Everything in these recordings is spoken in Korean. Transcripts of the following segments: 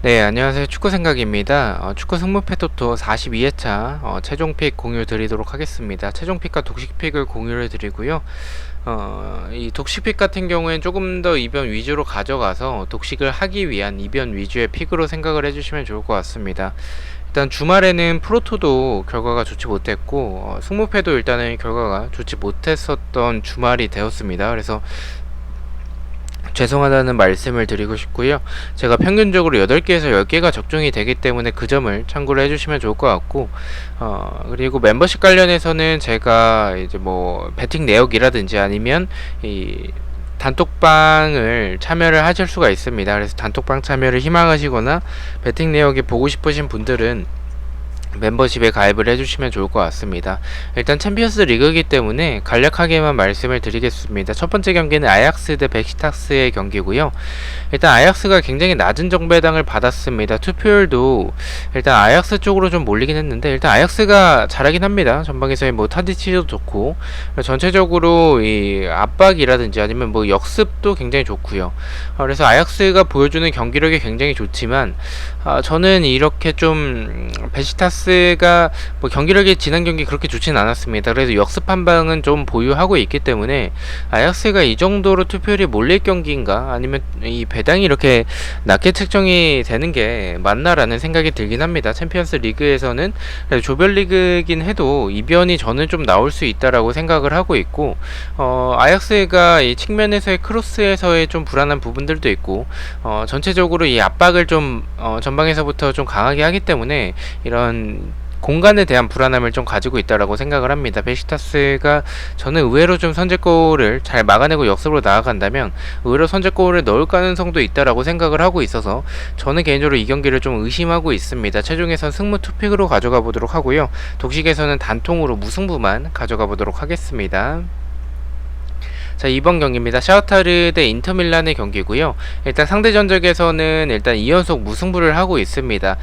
네, 안녕하세요. 축구 생각입니다. 축구 승무패 토토 42회차 최종 픽 공유 드리도록 하겠습니다. 최종 픽과 독식 픽을 공유를 드리고요. 이 독식 픽 같은 경우엔 조금 더 이변 위주로 가져가서 독식을 하기 위한 이변 위주의 픽으로 생각을 해주시면 좋을 것 같습니다. 일단 주말에는 프로토도 결과가 좋지 못했고 승무패도 일단은 결과가 좋지 못했었던 주말이 되었습니다. 그래서 죄송하다는 말씀을 드리고 싶고요. 제가 평균적으로 8개에서 10개가 적중이 되기 때문에 그 점을 참고를 해주시면 좋을 것 같고, 그리고 멤버십 관련해서는 제가 이제 뭐 배팅 내역이라든지 아니면 이 단톡방을 참여를 하실 수가 있습니다. 그래서 단톡방 참여를 희망하시거나 배팅 내역이 보고 싶으신 분들은 멤버십에 가입을 해주시면 좋을 것 같습니다. 일단 챔피언스 리그이기 때문에 간략하게만 말씀을 드리겠습니다. 첫 번째 경기는 아약스 대 베시탁스의 경기고요. 일단 아약스가 굉장히 낮은 정배당을 받았습니다. 투표율도 일단 아약스 쪽으로 좀 몰리긴 했는데 일단 아약스가 잘하긴 합니다. 전방에서의 뭐 타디치도 좋고 전체적으로 이 압박이라든지 아니면 뭐 역습도 굉장히 좋고요. 그래서 아약스가 보여주는 경기력이 굉장히 좋지만 저는 이렇게 좀 베시타스가 뭐 경기력이 지난 경기 그렇게 좋진 않았습니다. 그래서 역습 한 방은 좀 보유하고 있기 때문에 아약스가 이 정도로 투표율이 몰릴 경기인가 아니면 이 배당이 이렇게 낮게 책정이 되는 게 맞나라는 생각이 들긴 합니다. 챔피언스 리그에서는 조별리그이긴 해도 이변이 저는 좀 나올 수 있다라고 생각을 하고 있고 아약스가 이 측면에서의 크로스에서의 좀 불안한 부분들도 있고 전체적으로 이 압박을 좀 전방에서부터 좀 강하게 하기 때문에 이런 공간에 대한 불안함을 좀 가지고 있다라고 생각을 합니다. 베시타스가 저는 의외로 좀 선제골을 잘 막아내고 역습으로 나아간다면 의외로 선제골을 넣을 가능성도 있다라고 생각을 하고 있어서 저는 개인적으로 이 경기를 좀 의심하고 있습니다. 최종에선 승무 투픽으로 가져가 보도록 하고요. 독식에서는 단통으로 무승부만 가져가 보도록 하겠습니다. 자, 이번 경기입니다. 샤흐타르 대 인터밀란의 경기고요. 일단 상대 전적에서는 일단 2연속 무승부를 하고 있습니다.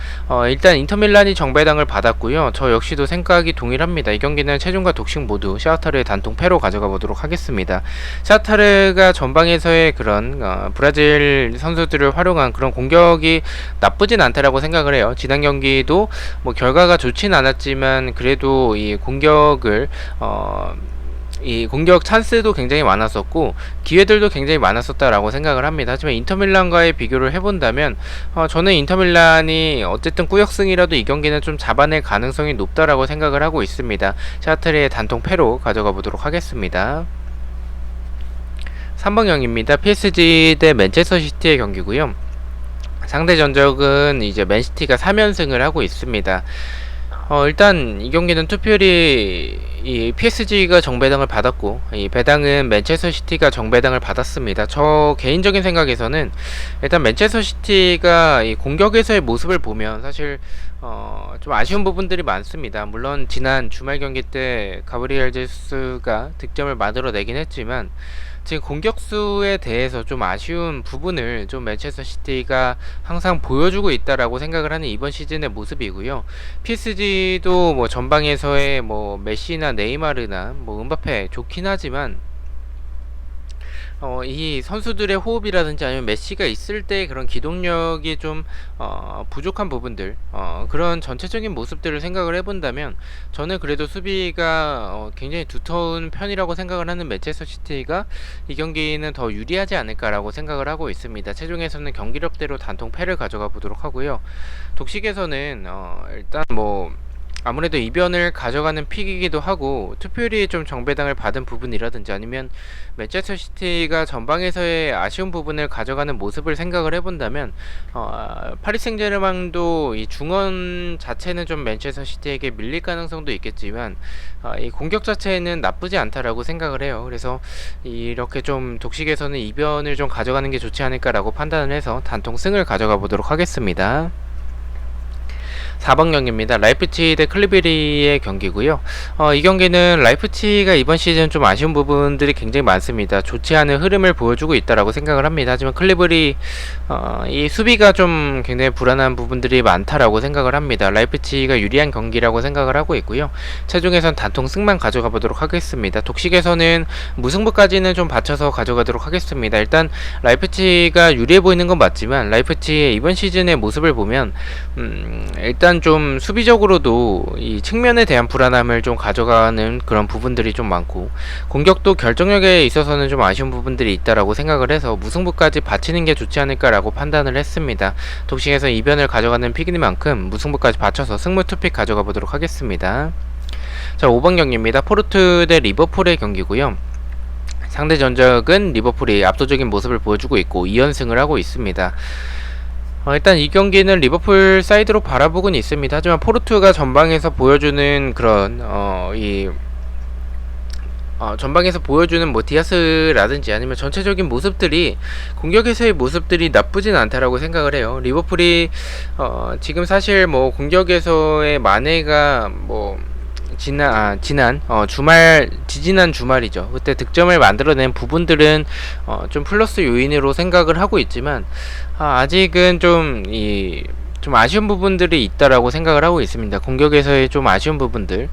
일단 인터밀란이 정배당을 받았고요. 저 역시도 생각이 동일합니다. 이 경기는 최종과 독식 모두 샤흐타르의 단통 패로 가져가 보도록 하겠습니다. 샤흐타르가 전방에서의 그런 브라질 선수들을 활용한 그런 공격이 나쁘진 않다라고 생각을 해요. 지난 경기도 뭐 결과가 좋진 않았지만 그래도 이 공격을 이 공격 찬스도 굉장히 많았었고 기회들도 굉장히 많았었다라고 생각을 합니다. 하지만 인터밀란과의 비교를 해본다면 저는 인터밀란이 어쨌든 꾸역승이라도 이 경기는 좀 잡아낼 가능성이 높다라고 생각을 하고 있습니다. 샤트리의 단통 패로 가져가 보도록 하겠습니다. 3번 경기입니다. PSG 대 맨체스터 시티의 경기고요. 상대 전적은 이제 맨시티가 3연승을 하고 있습니다. 일단 이 경기는 투표율이 이 PSG가 정배당을 받았고 이 배당은 맨체스터 시티가 정배당을 받았습니다. 저 개인적인 생각에서는 일단 맨체스터 시티가 이 공격에서의 모습을 보면 사실 좀 아쉬운 부분들이 많습니다. 물론 지난 주말 경기 때 가브리엘 제수스가 득점을 만들어내긴 했지만 지금 공격수에 대해서 좀 아쉬운 부분을 좀 맨체스터 시티가 항상 보여주고 있다라고 생각을 하는 이번 시즌의 모습이고요. PSG도 뭐 전방에서의 뭐 메시나 네이마르나 뭐 음바페 좋긴 하지만 이 선수들의 호흡이라든지 아니면 메시가 있을 때 그런 기동력이 좀 부족한 부분들 그런 전체적인 모습들을 생각을 해본다면 저는 그래도 수비가 굉장히 두터운 편이라고 생각을 하는 맨체스터 시티가 이 경기는 더 유리하지 않을까라고 생각을 하고 있습니다. 최종에서는 경기력대로 단통 패를 가져가 보도록 하고요. 독식에서는 일단 뭐 아무래도 이변을 가져가는 픽이기도 하고 투표율이 좀 정배당을 받은 부분이라든지 아니면 맨체스터 시티가 전방에서의 아쉬운 부분을 가져가는 모습을 생각을 해본다면 파리 생제르맹도 이 중원 자체는 좀 맨체스터 시티에게 밀릴 가능성도 있겠지만 이 공격 자체는 나쁘지 않다라고 생각을 해요. 그래서 이렇게 좀 독식에서는 이변을 좀 가져가는 게 좋지 않을까라고 판단을 해서 단통 승을 가져가 보도록 하겠습니다. 4번 경기입니다. 라이프치히 대 클리베리의 경기고요. 이 경기는 라이프치히가 이번 시즌 좀 아쉬운 부분들이 굉장히 많습니다. 좋지 않은 흐름을 보여주고 있다라고 생각을 합니다. 하지만 클리베리 이 수비가 좀 굉장히 불안한 부분들이 많다라고 생각을 합니다. 라이프치히가 유리한 경기라고 생각을 하고 있고요. 최종에선 단통 승만 가져가 보도록 하겠습니다. 독식에서는 무승부까지는 좀 받쳐서 가져가도록 하겠습니다. 일단 라이프치히가 유리해 보이는 건 맞지만 라이프치히의 이번 시즌의 모습을 보면 일단 좀 수비적으로도 이 측면에 대한 불안함을 좀 가져가는 그런 부분들이 좀 많고 공격도 결정력에 있어서는 좀 아쉬운 부분들이 있다라고 생각을 해서 무승부까지 바치는 게 좋지 않을까라고 판단을 했습니다. 독식에서 이변을 가져가는 픽이니만큼 무승부까지 받쳐서 승무 투픽 가져가 보도록 하겠습니다. 자, 5번 경기입니다. 포르투 대 리버풀의 경기고요. 상대 전적은 리버풀이 압도적인 모습을 보여주고 있고 2연승을 하고 있습니다. 일단 이 경기는 리버풀 사이드로 바라보고는 있습니다. 하지만 포르투가 전방에서 보여주는 그런 전방에서 보여주는 뭐 디아스라든지 아니면 전체적인 모습들이 공격에서의 모습들이 나쁘진 않다라고 생각을 해요. 리버풀이 지금 사실 뭐 공격에서의 마네가 뭐 지지난 주말이죠. 그때 득점을 만들어낸 부분들은 좀 플러스 요인으로 생각을 하고 있지만 아직은 좀 아쉬운 부분들이 있다라고 생각을 하고 있습니다. 공격에서의 좀 아쉬운 부분들.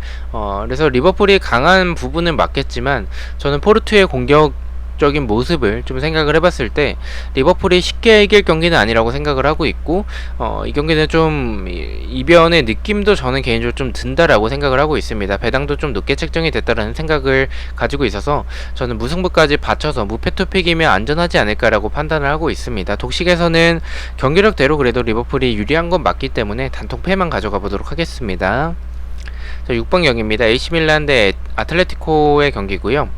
그래서 리버풀이 강한 부분은 맞겠지만 저는 포르투의 공격적인 모습을 좀 생각을 해봤을 때 리버풀이 쉽게 이길 경기는 아니라고 생각을 하고 있고 이 경기는 좀 이변의 느낌도 저는 개인적으로 좀 든다라고 생각을 하고 있습니다. 배당도 좀 높게 책정이 됐다라는 생각을 가지고 있어서 저는 무승부까지 받쳐서 무패 투픽이면 안전하지 않을까라고 판단을 하고 있습니다. 독식에서는 경기력대로 그래도 리버풀이 유리한 건 맞기 때문에 단통패만 가져가 보도록 하겠습니다. 자, 6번 경기입니다. AC 밀란 대 아틀레티코의 경기고요.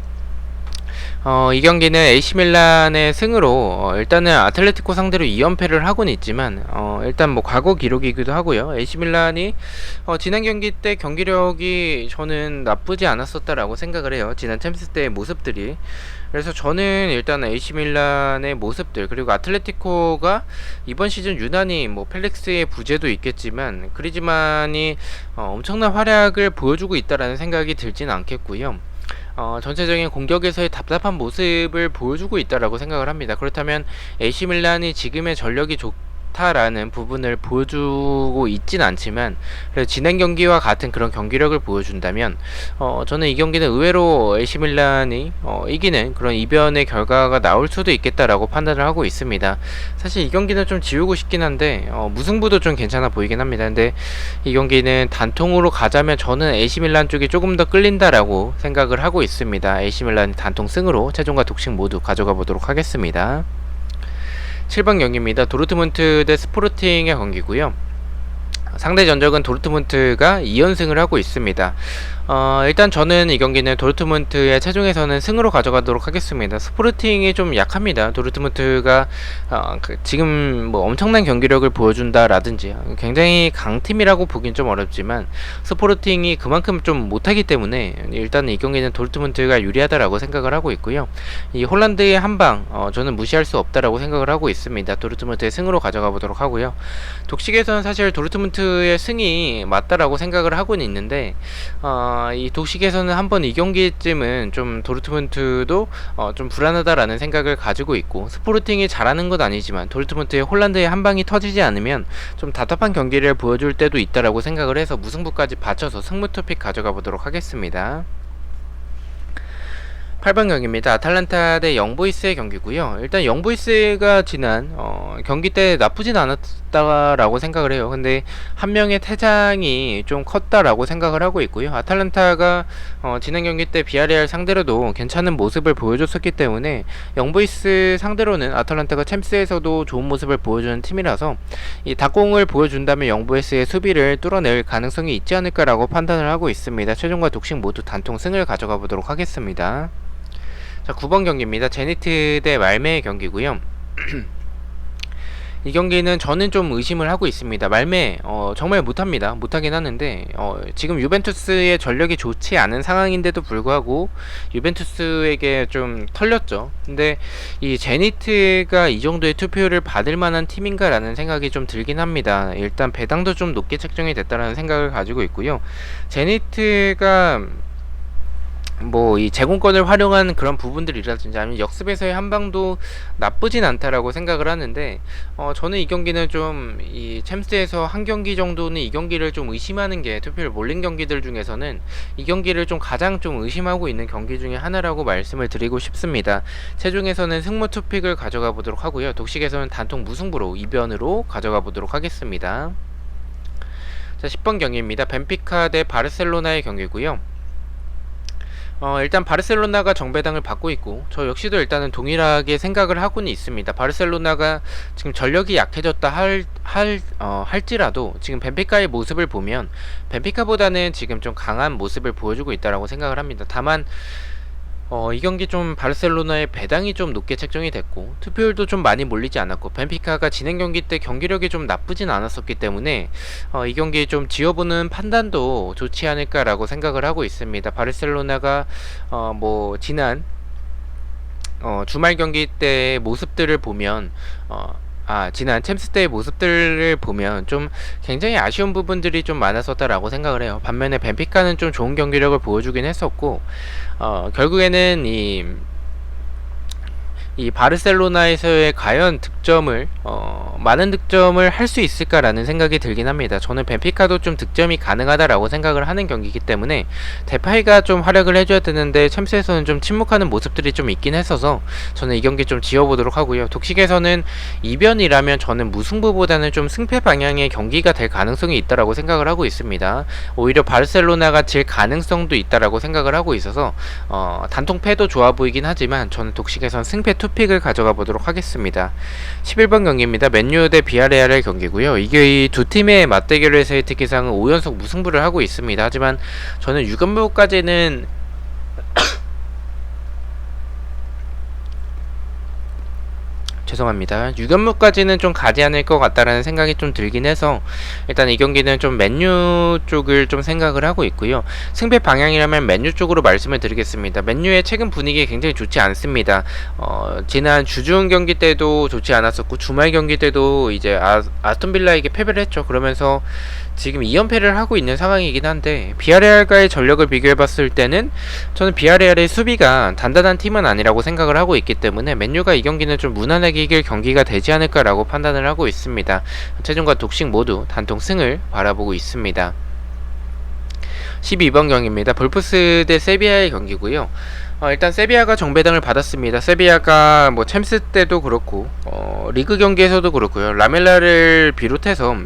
이 경기는 AC밀란의 승으로 일단은 아틀레티코 상대로 2연패를 하고는 있지만 일단 뭐 과거 기록이기도 하고요. AC밀란이 지난 경기 때 경기력이 저는 나쁘지 않았었다라고 생각을 해요. 지난 챔스 때의 모습들이. 그래서 저는 일단 AC밀란의 모습들 그리고 아틀레티코가 이번 시즌 유난히 뭐 펠릭스의 부재도 있겠지만 그리즈만이 엄청난 활약을 보여주고 있다라는 생각이 들진 않겠고요. 전체적인 공격에서의 답답한 모습을 보여주고 있다라고 생각을 합니다. 그렇다면 AC밀란이 지금의 전력이 좋다라는 부분을 보여주고 있진 않지만 그래서 지난 경기와 같은 그런 경기력을 보여준다면 저는 이 경기는 의외로 AC밀란이 이기는 그런 이변의 결과가 나올 수도 있겠다라고 판단을 하고 있습니다. 사실 이 경기는 좀 지우고 싶긴 한데 무승부도 좀 괜찮아 보이긴 합니다. 근데 이 경기는 단통으로 가자면 저는 AC밀란 쪽이 조금 더 끌린다라고 생각을 하고 있습니다. AC밀란이 단통 승으로 최종과 독식 모두 가져가 보도록 하겠습니다. 7번 경기입니다. 도르트문트 대 스포르팅의 경기고요. 상대 전적은 도르트문트가 2연승을 하고 있습니다. 일단 저는 이 경기는 도르트문트의 최종에서는 승으로 가져가도록 하겠습니다. 스포르팅이 좀 약합니다. 도르트문트가 지금 뭐 엄청난 경기력을 보여준다라든지 굉장히 강팀이라고 보긴 좀 어렵지만 스포르팅이 그만큼 좀 못하기 때문에 일단 이 경기는 도르트문트가 유리하다라고 생각을 하고 있고요. 이 홀란드의 한방 저는 무시할 수 없다라고 생각을 하고 있습니다. 도르트문트의 승으로 가져가 보도록 하고요. 독식에서는 사실 도르트문트의 승이 맞다라고 생각을 하고는 있는데 이 독식에서는 한번 이 경기쯤은 좀 도르트문트도 좀 불안하다라는 생각을 가지고 있고 스포르팅이 잘하는 건 아니지만 도르트문트의 홀란드의 한방이 터지지 않으면 좀 답답한 경기를 보여줄 때도 있다라고 생각을 해서 무승부까지 받쳐서 승무 토픽 가져가 보도록 하겠습니다. 8번 경기입니다. 아탈란타 대 영보이스의 경기고요. 일단 영보이스가 지난 경기 때 나쁘진 않았다라고 생각을 해요. 근데 한 명의 퇴장이 좀 컸다라고 생각을 하고 있고요. 아탈란타가 지난 경기 때 비아레알 상대로도 괜찮은 모습을 보여줬었기 때문에 영보이스 상대로는 아탈란타가 챔스에서도 좋은 모습을 보여주는 팀이라서 이 닭공을 보여준다면 영보이스의 수비를 뚫어낼 가능성이 있지 않을까라고 판단을 하고 있습니다. 최종과 독식 모두 단통 승을 가져가 보도록 하겠습니다. 자, 9번 경기입니다. 제니트 대 말메의 경기고요. 이 경기는 저는 좀 의심을 하고 있습니다. 말매 정말 못합니다. 못하긴 하는데 지금 유벤투스의 전력이 좋지 않은 상황인데도 불구하고 유벤투스에게 좀 털렸죠. 근데 이 제니트가 이 정도의 투표를 받을 만한 팀인가라는 생각이 좀 들긴 합니다. 일단 배당도 좀 높게 책정이 됐다라는 생각을 가지고 있고요. 제니트가 뭐 이 제공권을 활용한 그런 부분들이라든지 아니면 역습에서의 한방도 나쁘진 않다라고 생각을 하는데 저는 이 경기는 좀 이 챔스에서 한 경기 정도는 이 경기를 좀 의심하는 게 투표를 몰린 경기들 중에서는 이 경기를 좀 가장 좀 의심하고 있는 경기 중에 하나라고 말씀을 드리고 싶습니다. 체중에서는 승무 투픽을 가져가 보도록 하고요. 독식에서는 단통 무승부로 이변으로 가져가 보도록 하겠습니다. 자, 10번 경기입니다. 벤피카 대 바르셀로나의 경기고요. 일단 바르셀로나가 정배당을 받고 있고 저 역시도 일단은 동일하게 생각을 하고는 있습니다. 바르셀로나가 지금 전력이 약해졌다 할지라도 지금 벤피카의 모습을 보면 벤피카보다는 지금 좀 강한 모습을 보여주고 있다라고 생각을 합니다. 다만 이 경기 좀 바르셀로나의 배당이 좀 높게 책정이 됐고 투표율도 좀 많이 몰리지 않았고 벤피카가 진행 경기 때 경기력이 좀 나쁘진 않았었기 때문에 이 경기 좀 지어보는 판단도 좋지 않을까라고 생각을 하고 있습니다. 바르셀로나가 뭐 지난 주말 경기 때의 모습들을 보면 지난 챔스 때의 모습들을 보면 좀 굉장히 아쉬운 부분들이 좀 많았었다라고 생각을 해요. 반면에 벤피카는 좀 좋은 경기력을 보여주긴 했었고 결국에는 이 바르셀로나에서의 과연 득점을 많은 득점을 할 수 있을까라는 생각이 들긴 합니다. 저는 벤피카도 좀 득점이 가능하다라고 생각을 하는 경기이기 때문에 데파이가 좀 활약을 해줘야 되는데 챔스에서는 좀 침묵하는 모습들이 좀 있긴 했어서 저는 이 경기 좀 지어보도록 하고요. 독식에서는 이변이라면 저는 무승부보다는 좀 승패 방향의 경기가 될 가능성이 있다라고 생각을 하고 있습니다. 오히려 바르셀로나가 질 가능성도 있다라고 생각을 하고 있어서 단통패도 좋아 보이긴 하지만 저는 독식에선 승패 투픽을 가져가 보도록 하겠습니다. 11번 경기입니다. 맨유 대 비아레알의 경기고요. 이게 이 두 팀의 맞대결에서의 특기상은 5연속 무승부를 하고 있습니다. 하지만 저는 6연무까지는 죄송합니다. 6연무까지는 좀 가지 않을 것 같다라는 생각이 좀 들긴 해서 일단 이 경기는 좀 맨유 쪽을 좀 생각을 하고 있고요. 승패 방향이라면 맨유 쪽으로 말씀을 드리겠습니다. 맨유의 최근 분위기 굉장히 좋지 않습니다. 지난 주중 경기 때도 좋지 않았었고 주말 경기 때도 이제 아스톤빌라에게 패배를 했죠. 그러면서 지금 2연패를 하고 있는 상황이긴 한데 비아레알과의 전력을 비교해봤을 때는 저는 비아레알의 수비가 단단한 팀은 아니라고 생각을 하고 있기 때문에 맨유가 이 경기는 좀 무난하게 이길 경기가 되지 않을까라고 판단을 하고 있습니다. 최종과 독식 모두 단통 승을 바라보고 있습니다. 12번 경기입니다. 볼프스 대 세비야의 경기고요. 일단 세비야가 정배당을 받았습니다. 세비야가 뭐 챔스 때도 그렇고 리그 경기에서도 그렇고요. 라멜라를 비롯해서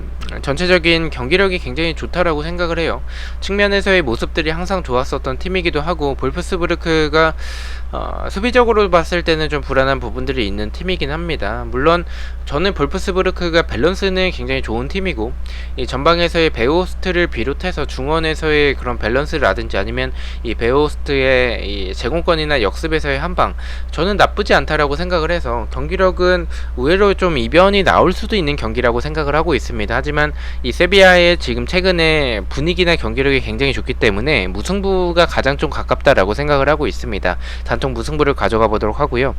전체적인 경기력이 굉장히 좋다라고 생각을 해요. 측면에서의 모습들이 항상 좋았었던 팀이기도 하고 볼프스부르크가 수비적으로 봤을 때는 좀 불안한 부분들이 있는 팀이긴 합니다. 물론 저는 볼프스부르크가 밸런스는 굉장히 좋은 팀이고 이 전방에서의 베오스트를 비롯해서 중원에서의 그런 밸런스라든지 아니면 이 베오스트의 이 제공권이나 역습에서의 한방 저는 나쁘지 않다라고 생각을 해서 경기력은 의외로 좀 이변이 나올 수도 있는 경기라고 생각을 하고 있습니다. 하지만 이 세비야의 지금 최근에 분위기나 경기력이 굉장히 좋기 때문에 무승부가 가장 좀 가깝다라고 생각을 하고 있습니다. 단통 무승부를 가져가 보도록 하고요.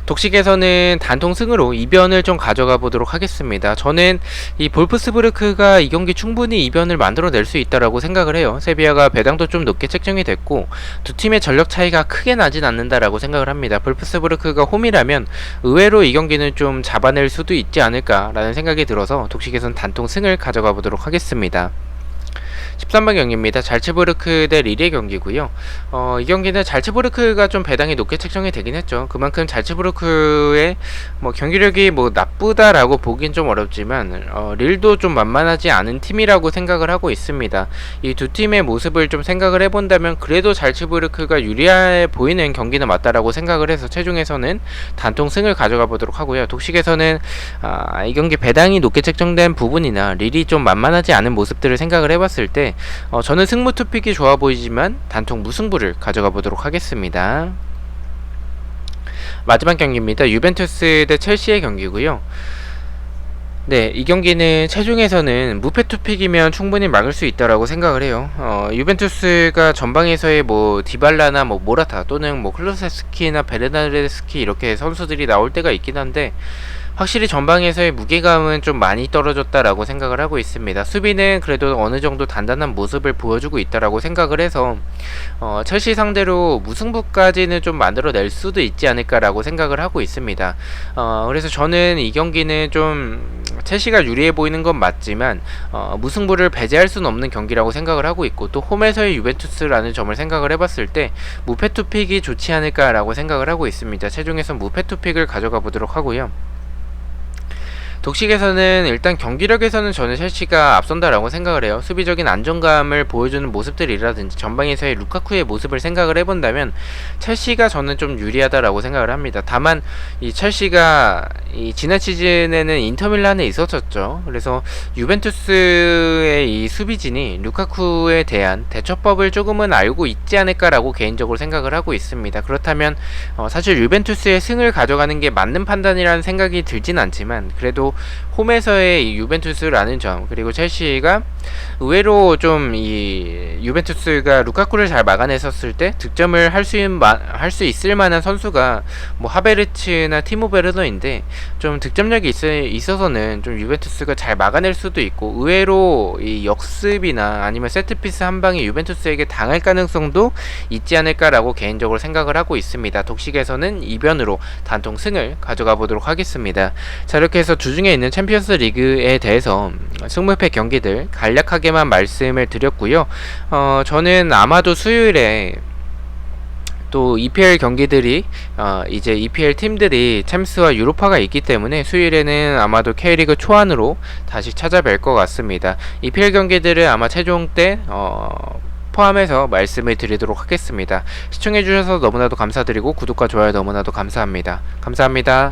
독식에서는 단통 승으로 이변을 좀 가져가 보도록 하겠습니다. 저는 이 볼프스부르크가 이 경기 충분히 이변을 만들어낼 수 있다라고 생각을 해요. 세비야가 배당도 좀 높게 책정이 됐고 두 팀의 전력 차이가 크게 나진 않는다라고 생각을 합니다. 볼프스부르크가 홈이라면 의외로 이 경기는 좀 잡아낼 수도 있지 않을까라는 생각이 들어서 독식에서는 단통 승을 가져가 보도록 하겠습니다. 13번 경기입니다. 잘츠부르크 대 릴의 경기고요. 이 경기는 잘츠부르크가 좀 배당이 높게 책정이 되긴 했죠. 그만큼 잘츠부르크의 뭐 경기력이 뭐 나쁘다라고 보긴 좀 어렵지만 릴도 좀 만만하지 않은 팀이라고 생각을 하고 있습니다. 이 두 팀의 모습을 좀 생각을 해본다면 그래도 잘츠부르크가 유리해 보이는 경기는 맞다라고 생각을 해서 최종에서는 단통 승을 가져가 보도록 하고요. 독식에서는 이 경기 배당이 높게 책정된 부분이나 릴이 좀 만만하지 않은 모습들을 생각을 해봤을 때 저는 승무 투픽이 좋아 보이지만 단통 무승부를 가져가 보도록 하겠습니다. 마지막 경기입니다. 유벤투스 대 첼시의 경기고요. 네, 이 경기는 체중에서는 무패 투픽이면 충분히 막을 수 있다라고 생각을 해요. 유벤투스가 전방에서의 뭐 디발라나 뭐 모라타 또는 뭐 클루세스키나 베르나르데스키 이렇게 선수들이 나올 때가 있긴 한데 확실히 전방에서의 무게감은 좀 많이 떨어졌다라고 생각을 하고 있습니다. 수비는 그래도 어느 정도 단단한 모습을 보여주고 있다라고 생각을 해서 첼시 상대로 무승부까지는 좀 만들어낼 수도 있지 않을까라고 생각을 하고 있습니다. 그래서 저는 이 경기는 좀 첼시가 유리해 보이는 건 맞지만 무승부를 배제할 수는 없는 경기라고 생각을 하고 있고 또 홈에서의 유벤투스라는 점을 생각을 해봤을 때 무패 투픽이 좋지 않을까라고 생각을 하고 있습니다. 최종에서 무패 투픽을 가져가 보도록 하고요. 독식에서는 일단 경기력에서는 저는 첼시가 앞선다라고 생각을 해요. 수비적인 안정감을 보여주는 모습들이라든지 전방에서의 루카쿠의 모습을 생각을 해본다면 첼시가 저는 좀 유리하다라고 생각을 합니다. 다만 이 첼시가 이 지난 시즌에는 인터밀란에 있었었죠. 그래서 유벤투스의 이 수비진이 루카쿠에 대한 대처법을 조금은 알고 있지 않을까라고 개인적으로 생각을 하고 있습니다. 그렇다면 사실 유벤투스의 승을 가져가는 게 맞는 판단이라는 생각이 들진 않지만 그래도 홈에서의 이 유벤투스라는 점 그리고 첼시가 의외로 좀 이 유벤투스가 루카쿠를 잘 막아냈었을 때 득점을 할 수 있을 만한 선수가 뭐 하베르츠나 티모 베르너인데 좀 득점력이 있어서는 좀 유벤투스가 잘 막아낼 수도 있고 의외로 이 역습이나 아니면 세트피스 한 방에 유벤투스에게 당할 가능성도 있지 않을까라고 개인적으로 생각을 하고 있습니다. 독식에서는 이변으로 단통 승을 가져가 보도록 하겠습니다. 자, 이렇게 해서 주중에 있는 챔피언스 리그에 대해서 승무패 경기들 간략하게만 말씀을 드렸고요. 저는 아마도 수요일에 또 EPL 경기들이 이제 EPL 팀들이 챔스와 유로파가 있기 때문에 수요일에는 아마도 K리그 초안으로 다시 찾아뵐 것 같습니다. EPL 경기들을 아마 최종 때 포함해서 말씀을 드리도록 하겠습니다. 시청해주셔서 너무나도 감사드리고 구독과 좋아요 너무나도 감사합니다. 감사합니다.